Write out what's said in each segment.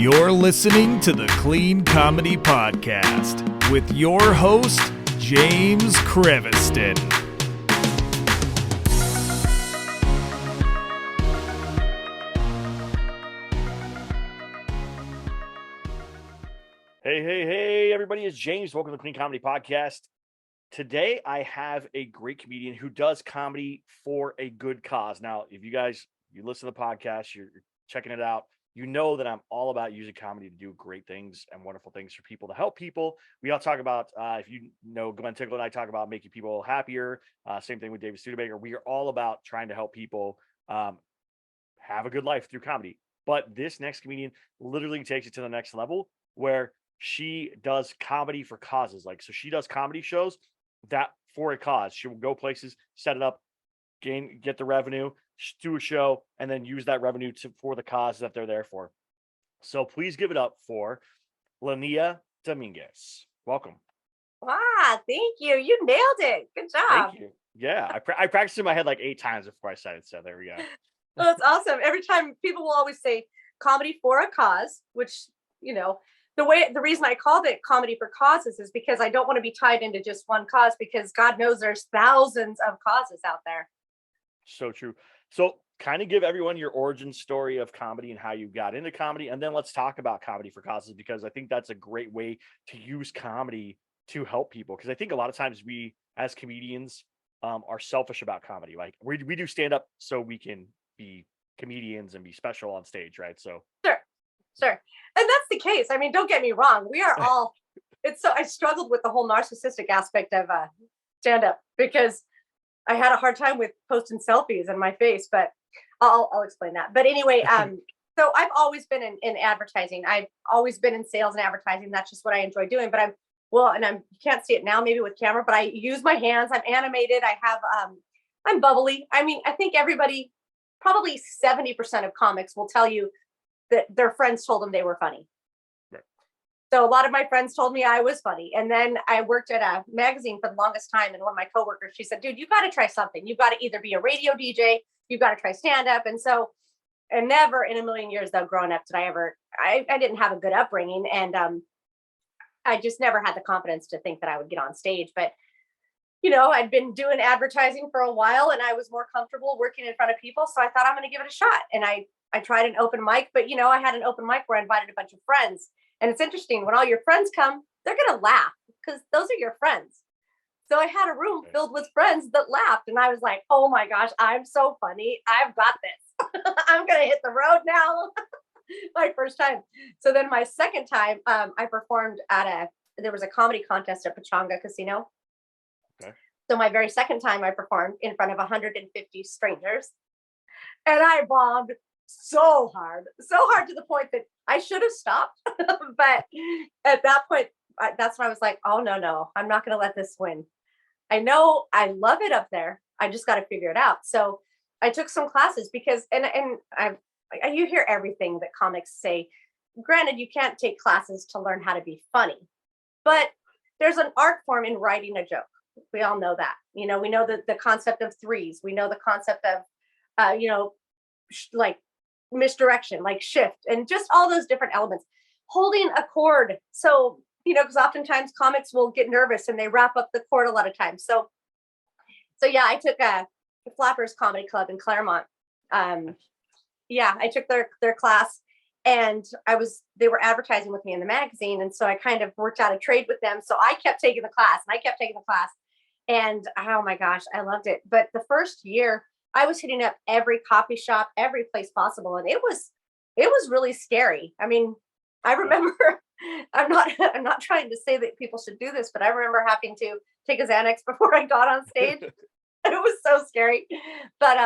You're listening to the Clean Comedy Podcast with your host, James Creviston. Hey, everybody, it's James. Welcome to the Clean Comedy Podcast. Today, I have a great comedian who does comedy for a good cause. Now, if you listen to the podcast, you're checking it out, you know that I'm all about using comedy to do great things and wonderful things for people, to help people. We all talk about, if you know, Glenn Tickle and I talk about making people happier. Same thing with David Studebaker. We are all about trying to help people have a good life through comedy. But this next comedian literally takes it to the next level where she does comedy for causes. So she does comedy shows that for a cause. She will go places, set it up, get the revenue, do a show, and then use that revenue for the cause that they're there for. So please give it up for Laniea Domiguez. Welcome. Wow, thank you. You nailed it. Good job. Thank you. Yeah, I practiced in my head like 8 times before I said it, so there we go. Well, it's awesome. Every time people will always say comedy for a cause, which, you know, the reason I called it comedy for causes is because I don't want to be tied into just one cause, because God knows there's thousands of causes out there. So true. So kind of give everyone your origin story of comedy and how you got into comedy. And then let's talk about comedy for causes, because I think that's a great way to use comedy to help people. Because I think a lot of times we as comedians are selfish about comedy. Like we do stand up so we can be comedians and be special on stage, right? So Sure. And that's the case. I mean, don't get me wrong. We are all, I struggled with the whole narcissistic aspect of stand-up, because I had a hard time with posting selfies in my face, but I'll explain that. But anyway, so I've always been in advertising. I've always been in sales and advertising. That's just what I enjoy doing. But you can't see it now, maybe with camera, but I use my hands. I'm animated. I'm bubbly. I mean, I think everybody, probably 70% of comics will tell you that their friends told them they were funny. Right. So a lot of my friends told me I was funny. And then I worked at a magazine for the longest time. And one of my coworkers, she said, dude, you got to try something. You've got to either be a radio DJ, you've got to try stand up. And never in a million years, though, growing up, did I didn't have a good upbringing. And I just never had the confidence to think that I would get on stage. But, you know, I'd been doing advertising for a while and I was more comfortable working in front of people. So I thought, I'm going to give it a shot. And I tried an open mic, but you know, I had an open mic where I invited a bunch of friends. And it's interesting, when all your friends come, they're going to laugh because those are your friends. So I had a room filled with friends that laughed. And I was like, oh my gosh, I'm so funny. I've got this. I'm going to hit the road now. My first time. So then my second time, I performed there was a comedy contest at Pechanga Casino. Okay. So my very second time I performed in front of 150 strangers, and I bombed so hard to the point that I should have stopped. But at that point, that's when I was like, oh, no, I'm not going to let this win. I know I love it up there. I just got to figure it out. So I took some classes because, you hear everything that comics say. Granted, you can't take classes to learn how to be funny, but there's an art form in writing a joke. We all know that. You know, we know the concept of threes. We know the concept of, like misdirection, like shift, and just all those different elements. Holding a chord. So, you know, because oftentimes comics will get nervous and they wrap up the chord a lot of times. So yeah, I took a Flappers Comedy Club in Claremont. I took their class, and they were advertising with me in the magazine. And so I kind of worked out a trade with them. So I kept taking the class and oh my gosh, I loved it. But the first year I was hitting up every coffee shop, every place possible. And it was really scary. I mean, I remember, I'm not trying to say that people should do this, but I remember having to take a Xanax before I got on stage. It was so scary. But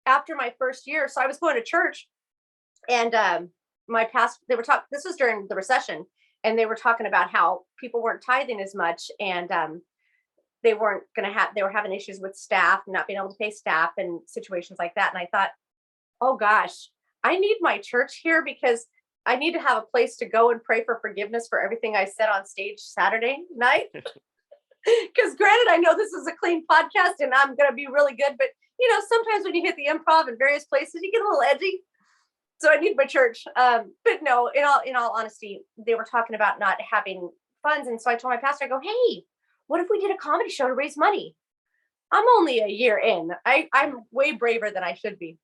after my first year, so I was going to church, and my pastor, this was during the recession, and they were talking about how people weren't tithing as much, and they were having issues with staff, not being able to pay staff and situations like that. And I thought, oh gosh, I need my church here, because I need to have a place to go and pray for forgiveness for everything I said on stage Saturday night. Because granted, I know this is a clean podcast and I'm going to be really good, but you know, sometimes when you hit the improv in various places, you get a little edgy. So I need my church. But no, in all honesty, they were talking about not having funds. And so I told my pastor, I go, hey, what if we did a comedy show to raise money? I'm only a year in. I'm way braver than I should be.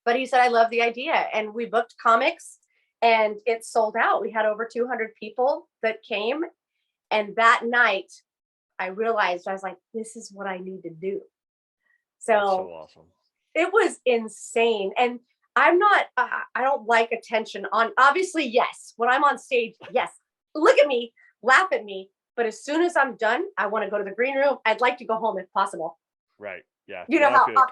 But he said, I love the idea. And we booked comics and it sold out. We had over 200 people that came. And that night I realized, I was like, this is what I need to do. That's so awesome. It was insane. And I'm not, I don't like attention on, obviously, yes. When I'm on stage, yes. Look at me, laugh at me. But as soon as I'm done, I want to go to the green room. I'd like to go home if possible. Right. Yeah. You know how,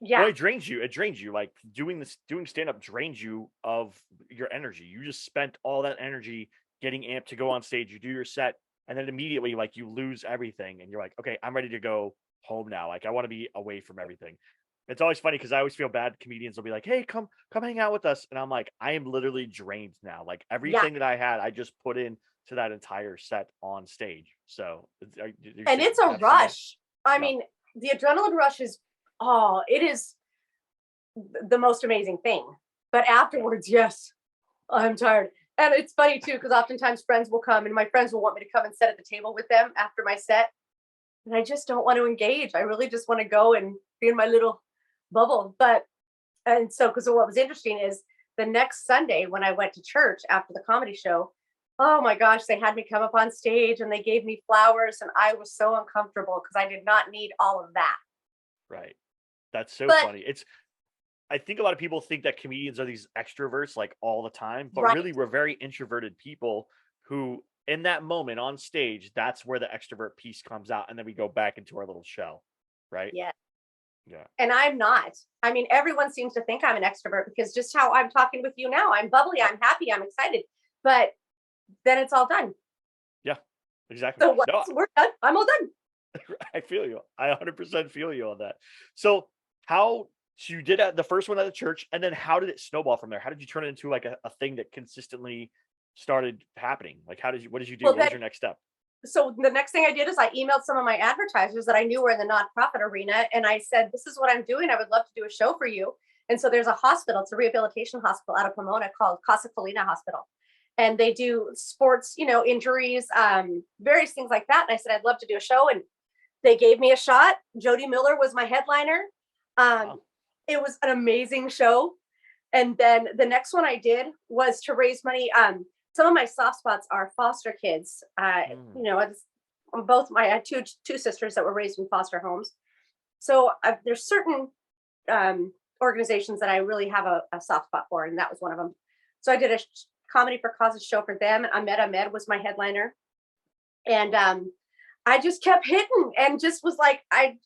yeah. Well, it drains you. It drains you. Like doing stand-up drains you of your energy. You just spent all that energy getting amped to go on stage. You do your set, and then immediately, like, you lose everything, and you're like, okay, I'm ready to go home now. Like, I want to be away from everything. It's always funny because I always feel bad. Comedians will be like, hey, come hang out with us. And I'm like, I am literally drained now. Like everything that I had, I just put in to that entire set on stage. So and it's a rush. I mean, the adrenaline rush is, it is the most amazing thing. But afterwards, yes, I'm tired. And it's funny too, because oftentimes friends will come and my friends will want me to come and sit at the table with them after my set. And I just don't want to engage. I really just want to go and be in my little bubble. And so, because what was interesting is the next Sunday when I went to church after the comedy show, oh my gosh, they had me come up on stage and they gave me flowers and I was so uncomfortable because I did not need all of that. Right. That's so funny. I think a lot of people think that comedians are these extroverts like all the time, but really we're very introverted people who in that moment on stage, that's where the extrovert piece comes out. And then we go back into our little shell. Right. Yeah. Yeah. And I'm not. I mean, everyone seems to think I'm an extrovert because just how I'm talking with you now, I'm bubbly, I'm happy, I'm excited, but then it's all done. Yeah, exactly. So we're done. I'm all done. I feel you. I 100% feel you on that. So you did the first one at the church, and then how did it snowball from there? How did you turn it into like a thing that consistently started happening? Like what did you do? What was your next step? So the next thing I did is I emailed some of my advertisers that I knew were in the nonprofit arena. And I said, this is what I'm doing. I would love to do a show for you. And so there's a hospital, it's a rehabilitation hospital out of Pomona called Casa Colina Hospital. And they do sports, injuries, various things like that. And I said, I'd love to do a show. And they gave me a shot. Jody Miller was my headliner. Wow. It was an amazing show. And then the next one I did was to raise money. Some of my soft spots are foster kids. I had two sisters that were raised in foster homes. So there's certain organizations that I really have a soft spot for, and that was one of them. So I did a comedy for causes show for them. Ahmed was my headliner, and I just kept hitting, and just was like, I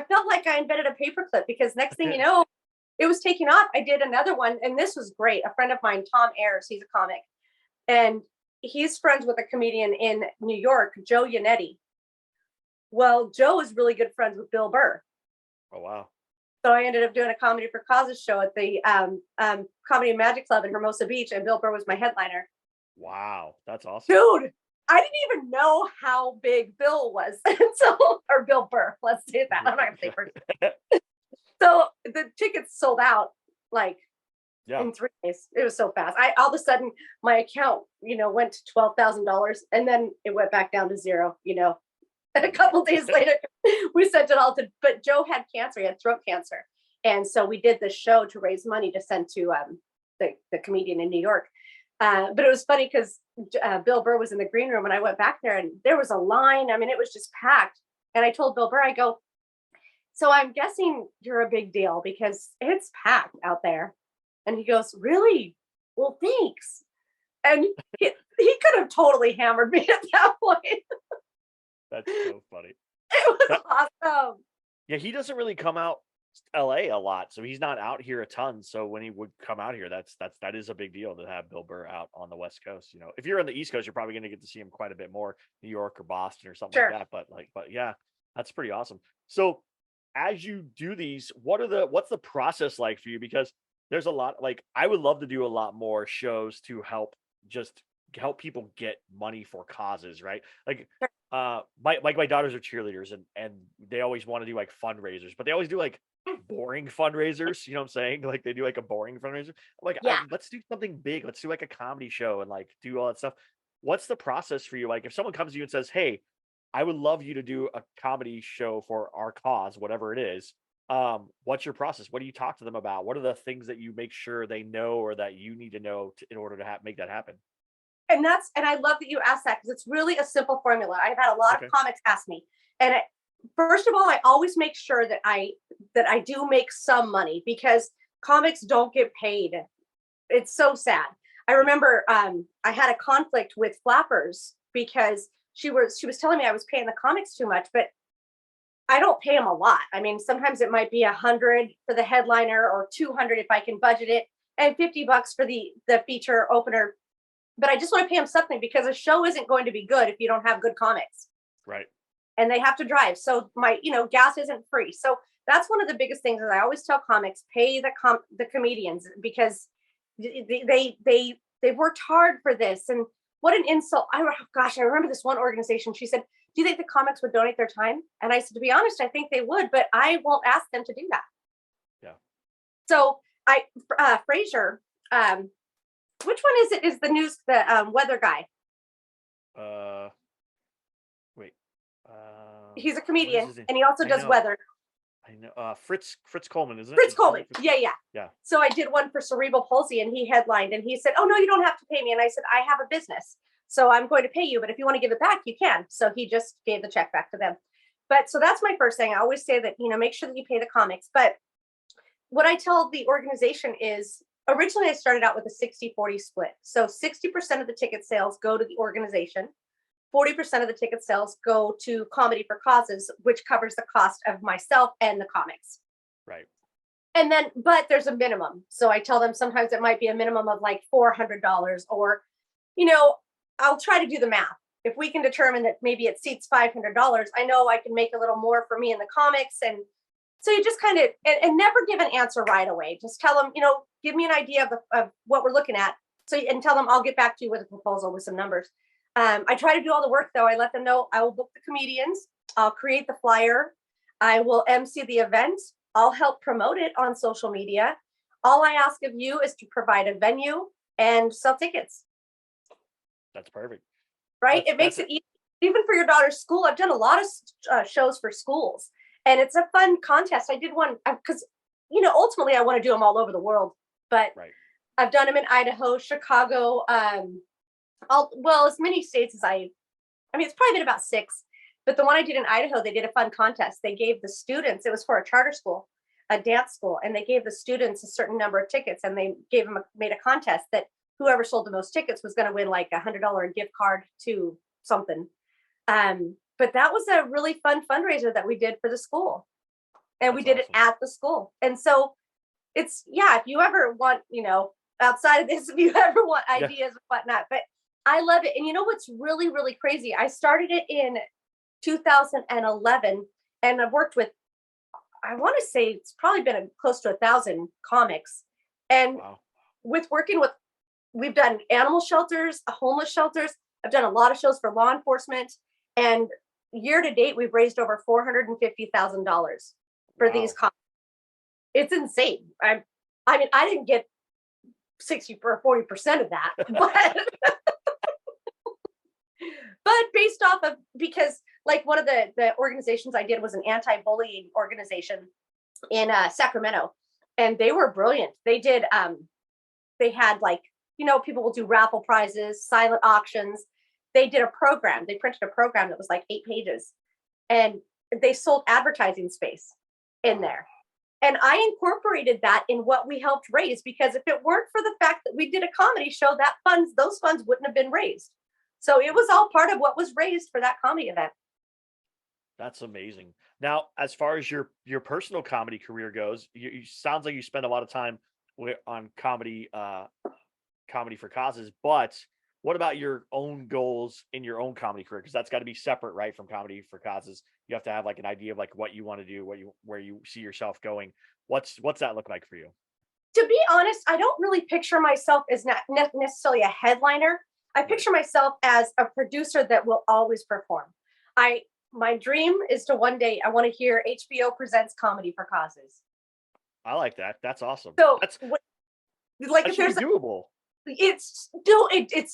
felt like I invented a paperclip because next thing you know, it was taking off. I did another one, and this was great. A friend of mine, Tom Ayers, he's a comic, and he's friends with a comedian in New York, Joe Yannetti. Well, Joe is really good friends with Bill Burr. Oh, wow. So I ended up doing a comedy for causes show at the Comedy and Magic Club in Hermosa Beach, and Bill Burr was my headliner. Wow, that's awesome. Dude, I didn't even know how big Bill was. Or Bill Burr, let's say that. I'm not going to say first. So the tickets sold out in 3 days. It was so fast. All of a sudden my account, went to $12,000 and then it went back down to zero, And a couple days later we sent it all but Joe had cancer. He had throat cancer. And so we did this show to raise money to send to the comedian in New York. But it was funny because Bill Burr was in the green room and I went back there and there was a line. I mean, it was just packed. And I told Bill Burr, I go, so I'm guessing you're a big deal because it's packed out there. And he goes, really? Well, thanks. And he could have totally hammered me at that point. That's so funny. It was awesome. Yeah, he doesn't really come out LA a lot, so he's not out here a ton. So when he would come out here, that is a big deal to have Bill Burr out on the West Coast. If you're on the East Coast, you're probably going to get to see him quite a bit more, New York or Boston or something like that. But yeah, that's pretty awesome. So as you do these, what's the process like for you? Because there's a lot, I would love to do a lot more shows to help people get money for causes, right? My daughters are cheerleaders and they always want to do fundraisers, but they always do boring fundraisers. You know what I'm saying? Like they do like a boring fundraiser. I'm like, Yeah. let's do something big. Let's do like a comedy show and like do all that stuff. What's the process for you? Like if someone comes to you and says, "Hey, I would love you to do a comedy show for our cause, whatever it is." What's your process? What do you talk to them about? What are the things that you make sure they know or that you need to know in order to make that happen? And I love that you asked that because it's really a simple formula. I've had a lot Okay. of comics ask me, and first of all, I always make sure that I do make some money because comics don't get paid. It's so sad. I remember I had a conflict with Flappers because she was telling me I was paying the comics too much, but I don't pay them a lot. I mean, sometimes it might be 100 for the headliner or 200 if I can budget it, and $50 for the feature opener. But I just want to pay them something because a show isn't going to be good if you don't have good comics, Right. and they have to drive. So my gas isn't free. So that's one of the biggest things that I always tell comics: pay the comedians because they've worked hard for this. And what an insult! Gosh, I remember this one organization. She said, "Do you think the comics would donate their time?" And I said, "To be honest, I think they would, but I won't ask them to do that." Yeah. So Fraser, which one is it? Is the weather guy? Uh, Wait. He's a What is comedian his name? and he also I does know. weather. I know. Fritz Coleman, isn't it? Fritz Is Coleman. it Fritz? Yeah. Yeah. So I did one for Cerebral Palsy and he headlined and he said, "Oh, no, you don't have to pay me." And I said, "I have a business, so I'm going to pay you. But if you want to give it back, you can." So he just gave the check back to them. But so that's my first thing. I always say that, make sure that you pay the comics. But what I tell the organization is originally I started out with a 60-40 split. So 60% of the ticket sales go to the organization. 40% of the ticket sales go to Comedy for Causes, which covers the cost of myself and the comics. Right. And then, but there's a minimum. So I tell them sometimes it might be a minimum of like $400 or, I'll try to do the math. If we can determine that maybe it seats $500, I know I can make a little more for me in the comics. And so you just kind of, and never give an answer right away. Just tell them, give me an idea of what we're looking at. So, and tell them I'll get back to you with a proposal with some numbers. I try to do all the work though. I let them know I will book the comedians. I'll create the flyer. I will MC the event. I'll help promote it on social media. All I ask of you is to provide a venue and sell tickets. That's perfect. Right? It makes it easy. Even for your daughter's school. I've done a lot of shows for schools, and it's a fun contest. I did one because, ultimately I want to do them all over the world, but Right. I've done them in Idaho, Chicago, as many states as it's probably been about 6, but the one I did in Idaho, they did a fun contest. They gave the students, it was for a charter school, a dance school, and they gave the students a certain number of tickets, and they made a contest that whoever sold the most tickets was going to win like $100 gift card to something. But that was a really fun fundraiser that we did for the school, and we did it at the school. And so it's, if you ever want, outside of this, if you ever want ideas and whatnot, but I love it. And you know what's really, really crazy? I started it in 2011 and I've worked with, I want to say it's probably been close to 1,000 comics. And we've done animal shelters, homeless shelters. I've done a lot of shows for law enforcement. And year to date, we've raised over $450,000 for these comics. It's insane. I didn't get 60 or 40% of that, but based off of, because like one of the organizations I did was an anti-bullying organization in Sacramento, and they were brilliant. They did, they had people will do raffle prizes, silent auctions. They did a program. They printed a program that was like 8 pages, and they sold advertising space in there. And I incorporated that in what we helped raise, because if it weren't for the fact that we did a comedy show, those funds wouldn't have been raised. So it was all part of what was raised for that comedy event. That's amazing. Now, as far as your personal comedy career goes, you sounds like you spend a lot of time on comedy, comedy for causes. But what about your own goals in your own comedy career? Because that's got to be separate, right, from comedy for causes. You have to have like an idea of like what you want to do, where you see yourself going. What's that look like for you? To be honest, I don't really picture myself as not necessarily a headliner. I picture myself as a producer that will always perform. My dream is to one day, I want to hear HBO presents Comedy for Causes. I like that. That's awesome. So That's like that if should there's be doable. it's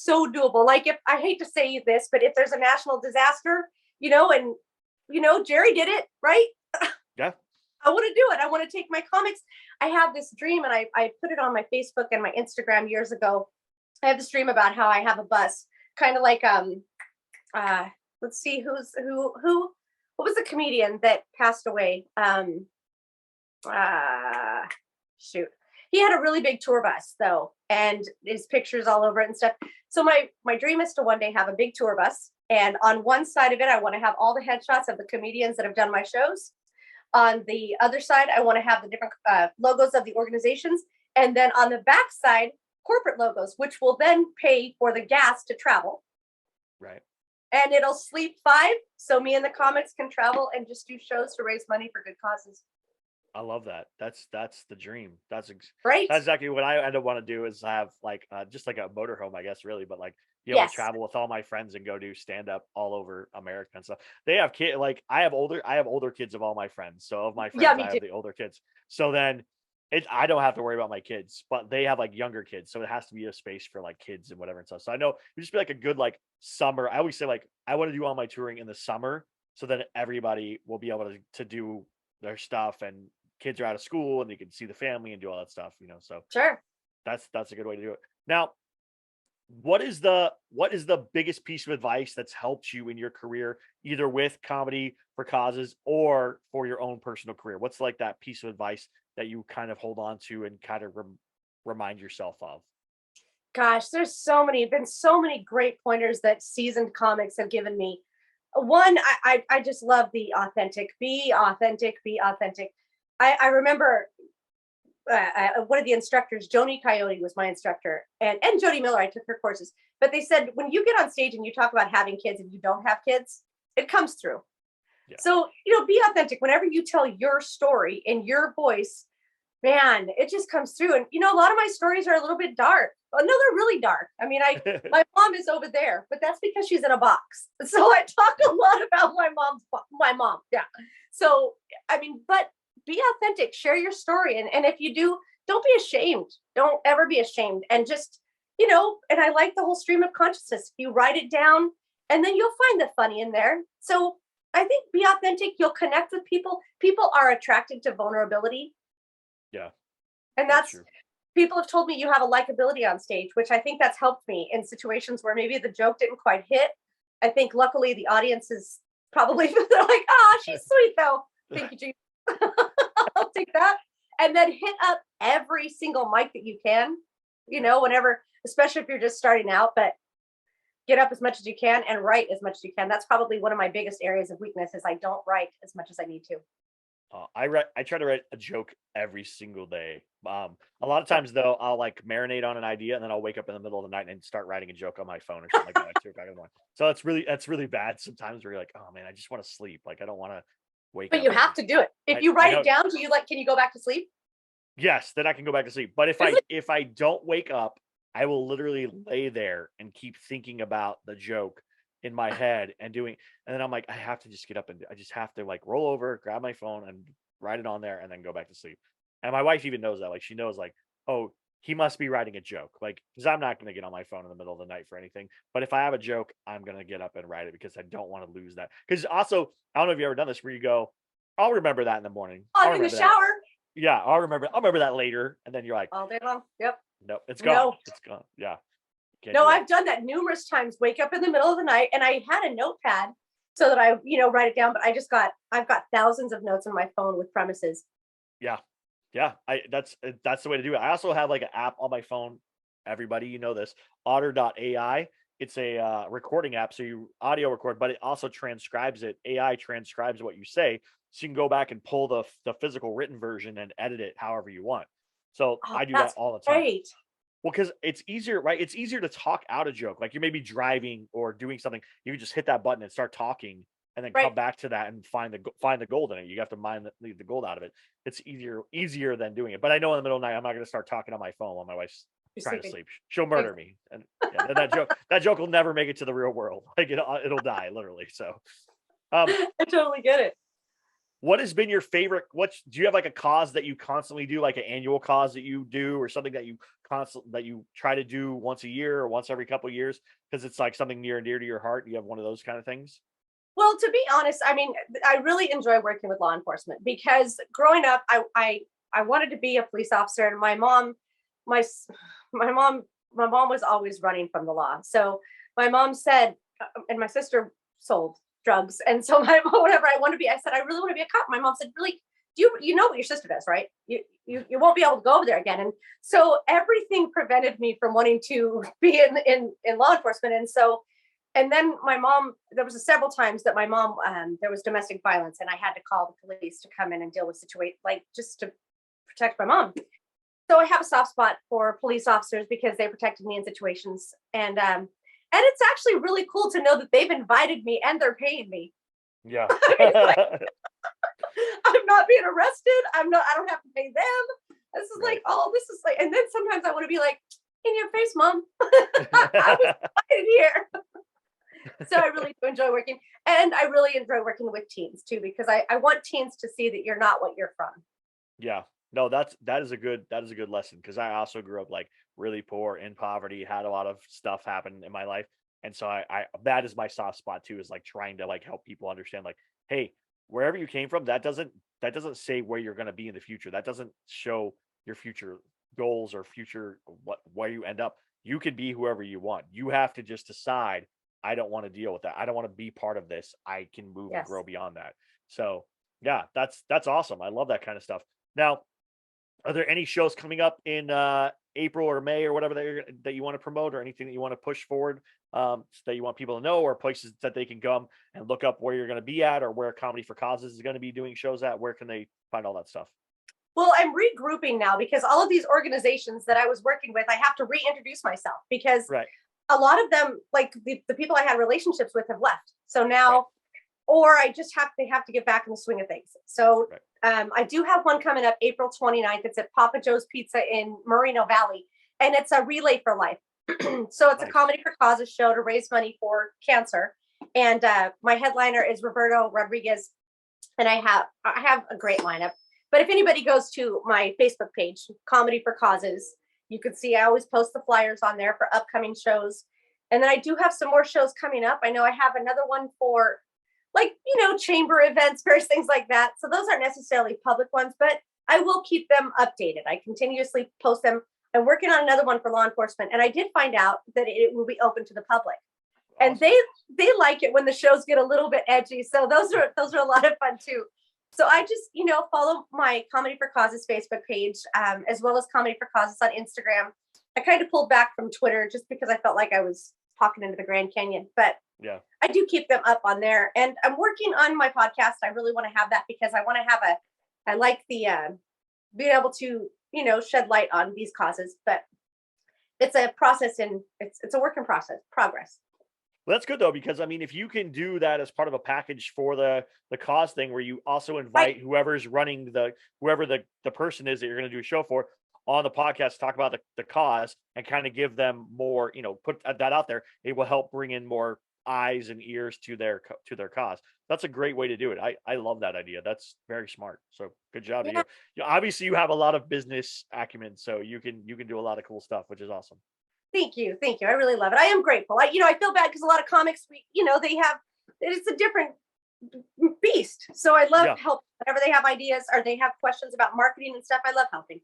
so doable. Like if I hate to say this, but if there's a national disaster, and Jerry did it, right? Yeah. I want to do it. I want to take my comics. I have this dream, and I put it on my Facebook and my Instagram years ago. I have this dream about how I have a bus, kind of like let's see who what was the comedian that passed away? Shoot. He had a really big tour bus though, and his pictures all over it and stuff. So my dream is to one day have a big tour bus, and on one side of it, I want to have all the headshots of the comedians that have done my shows. On the other side, I want to have the different logos of the organizations, and then on the back side, corporate logos, which will then pay for the gas to travel. Right. And it'll sleep 5, so me and the comics can travel and just do shows to raise money for good causes. I love that. That's the dream. That's right. That's exactly what I end up want to do is have like just like a motorhome, I guess, really, but like be able Yes. to travel with all my friends and go do stand up all over America and stuff. They have kids like I have older kids of all my friends. So of my friends, Yeah, me I have too. the older kids. So then I don't have to worry about my kids, but they have like younger kids. So it has to be a space for like kids and whatever and stuff. So I know it would just be like a good like summer. I always say like I want to do all my touring in the summer so that everybody will be able to do their stuff and kids are out of school and you can see the family and do all that stuff, so Sure. that's a good way to do it. Now, what is the biggest piece of advice that's helped you in your career, either with comedy for causes or for your own personal career? What's like that piece of advice that you kind of hold on to and kind of remind yourself of? Gosh, been so many great pointers that seasoned comics have given me. One, I just love the authentic. Be authentic. Be authentic. I remember one of the instructors, Joni Coyote, was my instructor, and Jody Miller. I took her courses, but they said when you get on stage and you talk about having kids and you don't have kids, it comes through. Yeah. So be authentic. Whenever you tell your story in your voice, man, it just comes through. And a lot of my stories are a little bit dark. Oh, no, they're really dark. I mean, my mom is over there, but that's because she's in a box. So I talk a lot about my mom. Yeah. So I mean, but be authentic, share your story. And if you do, don't be ashamed. Don't ever be ashamed. And just, and I like the whole stream of consciousness. You write it down and then you'll find the funny in there. So I think be authentic. You'll connect with people. People are attracted to vulnerability. Yeah. And that's people have told me you have a likability on stage, which I think that's helped me in situations where maybe the joke didn't quite hit. I think luckily the audience is probably, they're like, oh, she's sweet though. Thank you, Jesus. I'll take that. And then hit up every single mic that you can, whenever, especially if you're just starting out, but get up as much as you can and write as much as you can. That's probably one of my biggest areas of weakness is I don't write as much as I need to. I try to write a joke every single day. A lot of times though, I'll like marinate on an idea and then I'll wake up in the middle of the night and start writing a joke on my phone or something like that at 2 o'clock in the morning. So that's really bad sometimes where you're like, oh man, I just want to sleep. Like I don't want to wake up. But you have to do it. If you write it down, can you go back to sleep? Yes, then I can go back to sleep. But if I don't wake up, I will literally lay there and keep thinking about the joke in my head and then I'm like, I have to just get up and I just have to like roll over, grab my phone and write it on there and then go back to sleep. And my wife even knows that, like, she knows like, oh, he must be writing a joke. Like, cause I'm not going to get on my phone in the middle of the night for anything. But if I have a joke, I'm going to get up and write it because I don't want to lose that. Cause also, I don't know if you've ever done this where you go, I'll remember that in the morning. I'm in the shower. Yeah. I'll remember that later. And then you're like, all day long. Yep. No, it's gone. No. It's gone. Yeah. No, I've done that numerous times. Wake up in the middle of the night, and I had a notepad so that I, write it down. But I've got thousands of notes on my phone with premises. Yeah, that's the way to do it. I also have like an app on my phone. Everybody, this Otter.ai. It's a recording app, so you audio record, but it also transcribes it. AI transcribes what you say, so you can go back and pull the physical written version and edit it however you want. So I do that all the time. Great. Well, because it's easier, right? It's easier to talk out a joke. Like you may be driving or doing something. You can just hit that button and start talking and then come back to that and find the gold in it. You have to leave the gold out of it. It's easier than doing it. But I know in the middle of the night, I'm not going to start talking on my phone while my wife's trying to sleep. She'll murder me. And then that joke will never make it to the real world. Like it'll die literally. So I totally get it. What has been your favorite? Do you have like a cause that you constantly do, like an annual cause that you do, or something that you try to do once a year or once every couple of years because it's like something near and dear to your heart? You have one of those kind of things? Well, to be honest, I mean, I really enjoy working with law enforcement because growing up, I wanted to be a police officer, and my s- my mom was always running from the law. So my mom said, and my sister sold drugs, and so my mom, whatever I want to be, I said I really want to be a cop. My mom said, really, you know what your sister does, right? You won't be able to go over there again, and so everything prevented me from wanting to be in law enforcement, and so. And then my mom, there was several times that my mom, there was domestic violence, and I had to call the police to come in and deal with situation, like just to protect my mom. So I have a soft spot for police officers because they protected me in situations, and it's actually really cool to know that they've invited me and they're paying me. Yeah. I mean, like, I'm not being arrested. I don't have to pay them. This is Right. like, oh, this is like, and then sometimes I want to be like, in your face, mom. I was invited here. So I really do enjoy working, and I really enjoy working with teens too, because I want teens to see that you're not what you're from. Yeah. No, that is a good lesson because I also grew up like really poor in poverty, had a lot of stuff happen in my life. And so I that is my soft spot too, is like trying to like help people understand like, hey, wherever you came from, that doesn't say where you're gonna be in the future. That doesn't show your future goals or future where you end up. You could be whoever you want. You have to just decide, I don't want to deal with that. I don't want to be part of this. I can move and Yes. grow beyond that. So yeah, that's awesome. I love that kind of stuff. Now, are there any shows coming up in April or May or whatever that you want to promote, or anything that you want to push forward, that you want people to know, or places that they can come and look up where you're going to be at, or where Comedy for Causes is going to be doing shows at? Where can they find all that stuff? Well, I'm regrouping now because all of these organizations that I was working with, I have to reintroduce myself because Right. a lot of them, like the people I had relationships with, have left. So Right. now, or I just they have to get back in the swing of things. So Right. I do have one coming up April 29th. It's at Papa Joe's Pizza in Moreno Valley, and it's a Relay for Life. So it's a Nice. Comedy for Causes show to raise money for cancer. And my headliner is Roberto Rodriguez, and I have a great lineup. But if anybody goes to my Facebook page, Comedy for Causes, you can see I always post the flyers on there for upcoming shows. And then I do have some more shows coming up. I know I have another one for, like, chamber events, various things like that. So those aren't necessarily public ones, but I will keep them updated. I continuously post them. I'm working on another one for law enforcement, and I did find out that it will be open to the public. And Awesome. they like it when the shows get a little bit edgy. So those are a lot of fun too. So I just, follow my Comedy for Causes Facebook page, as well as Comedy for Causes on Instagram. I kind of pulled back from Twitter just because I felt like I was talking into the Grand Canyon, but Yeah. I do keep them up on there. And I'm working on my podcast. I really want to have that because I want to have I like the being able to, shed light on these causes, but it's a process, and it's a work in progress. Well, that's good though, because I mean, if you can do that as part of a package for the cause thing, where you also Right. invite whoever's running whoever the person is that you're going to do a show for on the podcast to talk about the cause and kind of give them more, put that out there, it will help bring in more eyes and ears to their cause. That's a great way to do it. I love that idea. That's very smart. So good job. Yeah. Obviously you have a lot of business acumen, so you can do a lot of cool stuff, which is awesome. Thank you. Thank you. I really love it. I am grateful. I feel bad because a lot of comics, they have, it's a different beast. So I love Yeah. help whenever they have ideas or they have questions about marketing and stuff. I love helping.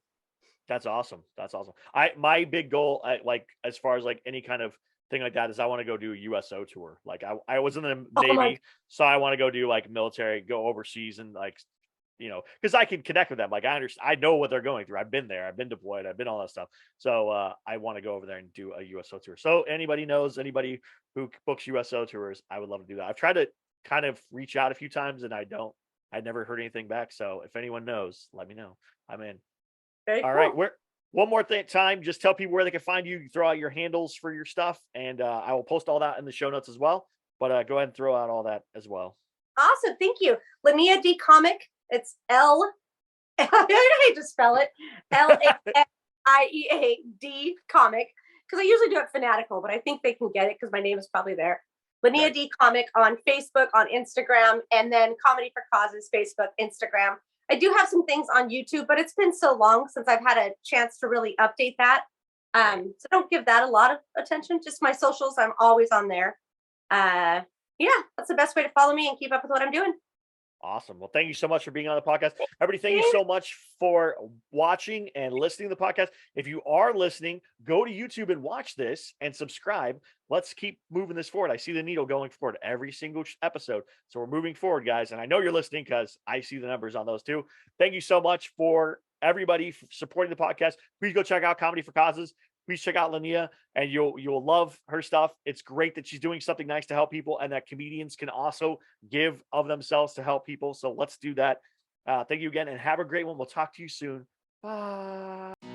That's awesome. That's awesome. My big goal, like as far as like any kind of thing like that, is I want to go do a USO tour. Like I was in the Oh my, Navy, so I want to go do like military, go overseas, and like because I can connect with them. Like I understand, I know what they're going through. I've been there. I've been deployed. I've been all that stuff. So I want to go over there and do a USO tour. So anybody who books USO tours, I would love to do that. I've tried to kind of reach out a few times, and I never heard anything back. So if anyone knows, let me know. I'm in. very All right. cool. Where One more time, just tell people where they can find you. Throw out your handles for your stuff, and I will post all that in the show notes as well. But go ahead and throw out all that as well. Awesome. Thank you. Laniea D Comic. It's I hate to spell it. LANIEAD Comic. Because I usually do it fanatical, but I think they can get it because my name is probably there. Laniea Right. D Comic on Facebook, on Instagram, and then Comedy for Causes, Facebook, Instagram. I do have some things on YouTube, but it's been so long since I've had a chance to really update that. So don't give that a lot of attention. Just my socials, I'm always on there. Yeah, that's the best way to follow me and keep up with what I'm doing. Awesome. Well, thank you so much for being on the podcast. Everybody, thank you so much for watching and listening to the podcast. If you are listening, go to YouTube and watch this and subscribe. Let's keep moving this forward. I see the needle going forward every single episode. So we're moving forward, guys. And I know you're listening because I see the numbers on those too. Thank you so much for everybody supporting the podcast. Please go check out Comedy for Causes. Please check out Laniea, and you'll love her stuff. It's great that she's doing something nice to help people, and that comedians can also give of themselves to help people. So let's do that. Thank you again, and have a great one. We'll talk to you soon. Bye.